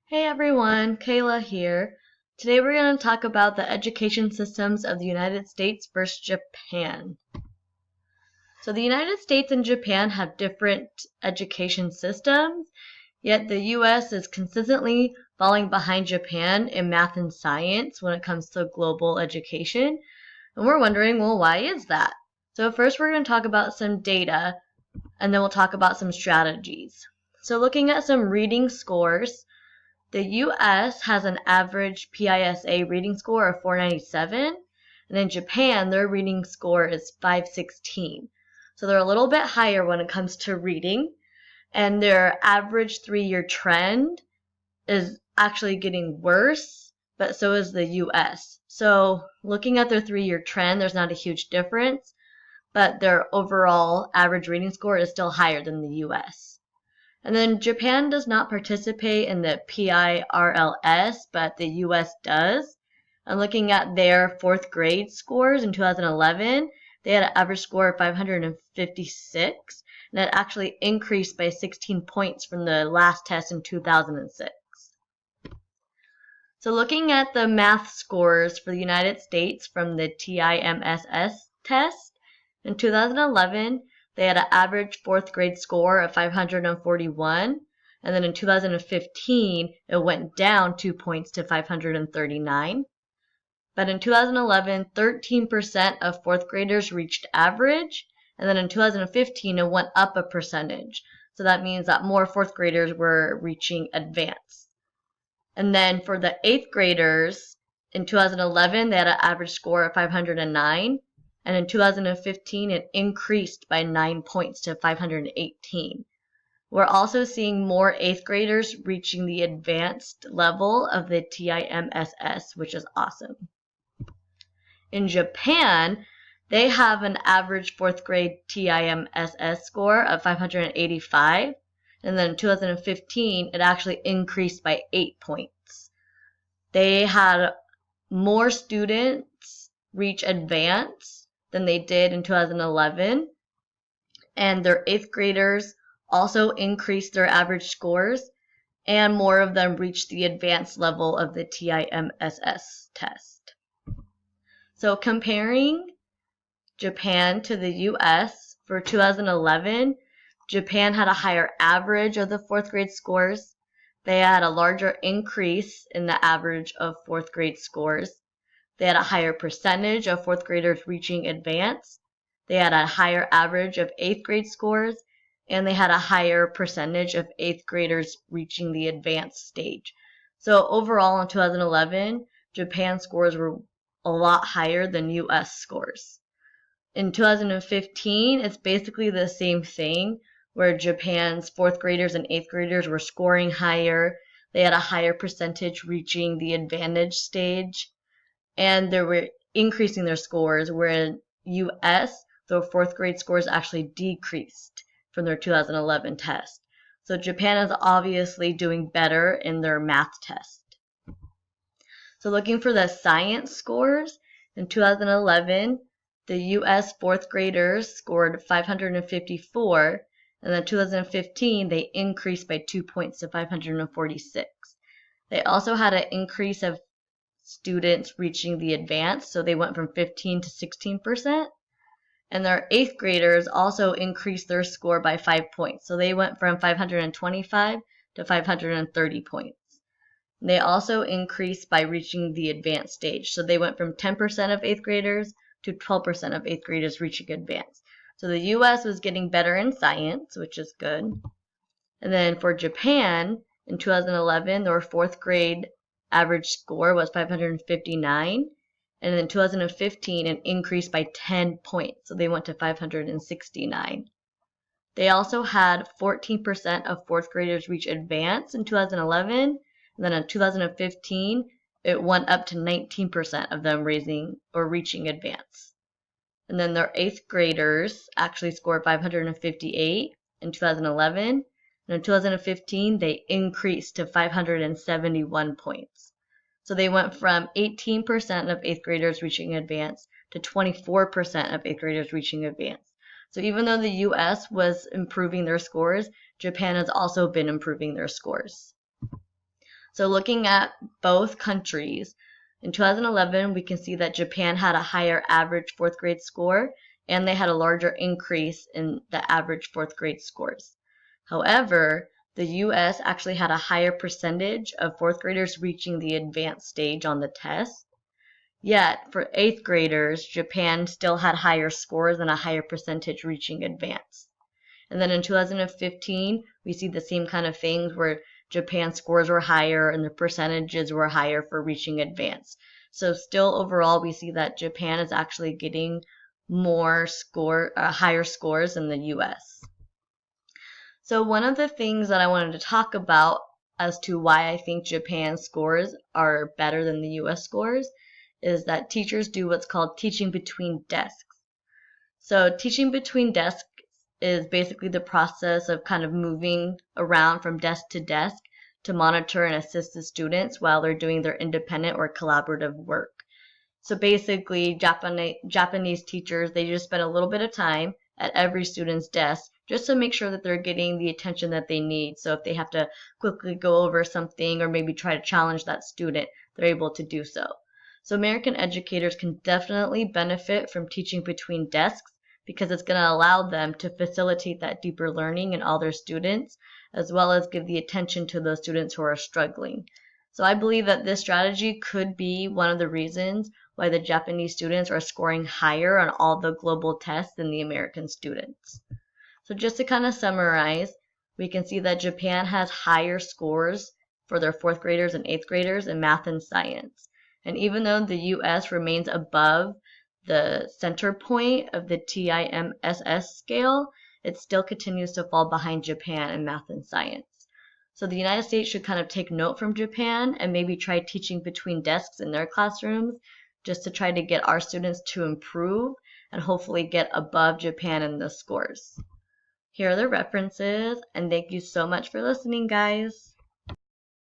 Hey everyone, Kayla here. Today we're going to talk about the education systems of the United States versus Japan. So the United States and Japan have different education systems, yet the US is consistently falling behind Japan in math and science when it comes to global education. And we're wondering, well, why is that? So first we're going to talk about some data, and then we'll talk about some strategies. So looking at some reading scores, the US has an average PISA reading score of 497, and in Japan, their reading score is 516. So they're a little bit higher when it comes to reading, and their average 3-year trend is actually getting worse, but so is the US. So looking at their 3-year trend, there's not a huge difference, but their overall average reading score is still higher than the US. And then Japan does not participate in the PIRLS, but the US does. And looking at their 4th grade scores in 2011, they had an average score of 556, and it actually increased by 16 points from the last test in 2006. So looking at the math scores for the United States from the TIMSS test, in 2011, they had an average 4th grade score of 541, and then in 2015, it went down 2 points to 539. But in 2011, 13% of 4th graders reached average, and then in 2015, it went up a percentage. So that means that more 4th graders were reaching advanced. And then for the 8th graders, in 2011, they had an average score of 509. And in 2015, it increased by 9 points to 518. We're also seeing more 8th graders reaching the advanced level of the TIMSS, which is awesome. In Japan, they have an average 4th grade TIMSS score of 585. And then in 2015, it actually increased by 8 points. They had more students reach advanced than they did in 2011, and their 8th graders also increased their average scores, and more of them reached the advanced level of the TIMSS test. So comparing Japan to the US, for 2011, Japan had a higher average of the 4th grade scores. They had a larger increase in the average of 4th grade scores. They had a higher percentage of 4th graders reaching advanced. They had a higher average of 8th grade scores, and they had a higher percentage of 8th graders reaching the advanced stage. So overall in 2011, Japan's scores were a lot higher than US scores. In 2015, it's basically the same thing, where Japan's 4th graders and 8th graders were scoring higher. They had a higher percentage reaching the advantage stage, and they were increasing their scores, where in US, the 4th grade scores actually decreased from their 2011 test. So Japan is obviously doing better in their math test. So looking for the science scores, in 2011, the US 4th graders scored 554, and then in 2015, they increased by 2 points to 546. They also had an increase of students reaching the advanced, so they went from 15 to 16%. And their 8th graders also increased their score by 5 points, so they went from 525 to 530 points. And they also increased by reaching the advanced stage, so they went from 10% of 8th graders to 12% of 8th graders reaching advanced. So the US was getting better in science, which is good. And then for Japan, in 2011, their 4th grade average score was 559, and in 2015 it increased by 10 points, so they went to 569. They also had 14% of 4th graders reach advanced in 2011, and then in 2015 it went up to 19% of them reaching advanced. And then their 8th graders actually scored 558 in 2011, and in 2015, they increased to 571 points. So they went from 18% of 8th graders reaching advanced to 24% of 8th graders reaching advanced. So even though the US was improving their scores, Japan has also been improving their scores. So looking at both countries, in 2011, we can see that Japan had a higher average fourth grade score, and they had a larger increase in the average fourth grade scores. However, the US actually had a higher percentage of fourth graders reaching the advanced stage on the test. Yet, for eighth graders, Japan still had higher scores and a higher percentage reaching advanced. And then in 2015, we see the same kind of things where Japan's scores were higher and the percentages were higher for reaching advanced. So still overall, we see that Japan is actually getting higher scores than the US. So one of the things that I wanted to talk about as to why I think Japan's scores are better than the US scores is that teachers do what's called teaching between desks. So teaching between desks is basically the process of kind of moving around from desk to desk to monitor and assist the students while they're doing their independent or collaborative work. So basically, Japanese teachers, they just spend a little bit of time at every student's desk just to make sure that they're getting the attention that they need. So if they have to quickly go over something or maybe try to challenge that student, they're able to do so. So American educators can definitely benefit from teaching between desks because it's going to allow them to facilitate that deeper learning in all their students, as well as give the attention to those students who are struggling. So I believe that this strategy could be one of the reasons why the Japanese students are scoring higher on all the global tests than the American students. So just to kind of summarize, we can see that Japan has higher scores for their fourth graders and eighth graders in math and science. And even though the US remains above the center point of the TIMSS scale, it still continues to fall behind Japan in math and science. So the United States should kind of take note from Japan and maybe try teaching between desks in their classrooms just to try to get our students to improve and hopefully get above Japan in the scores. Here are the references, and thank you so much for listening, guys.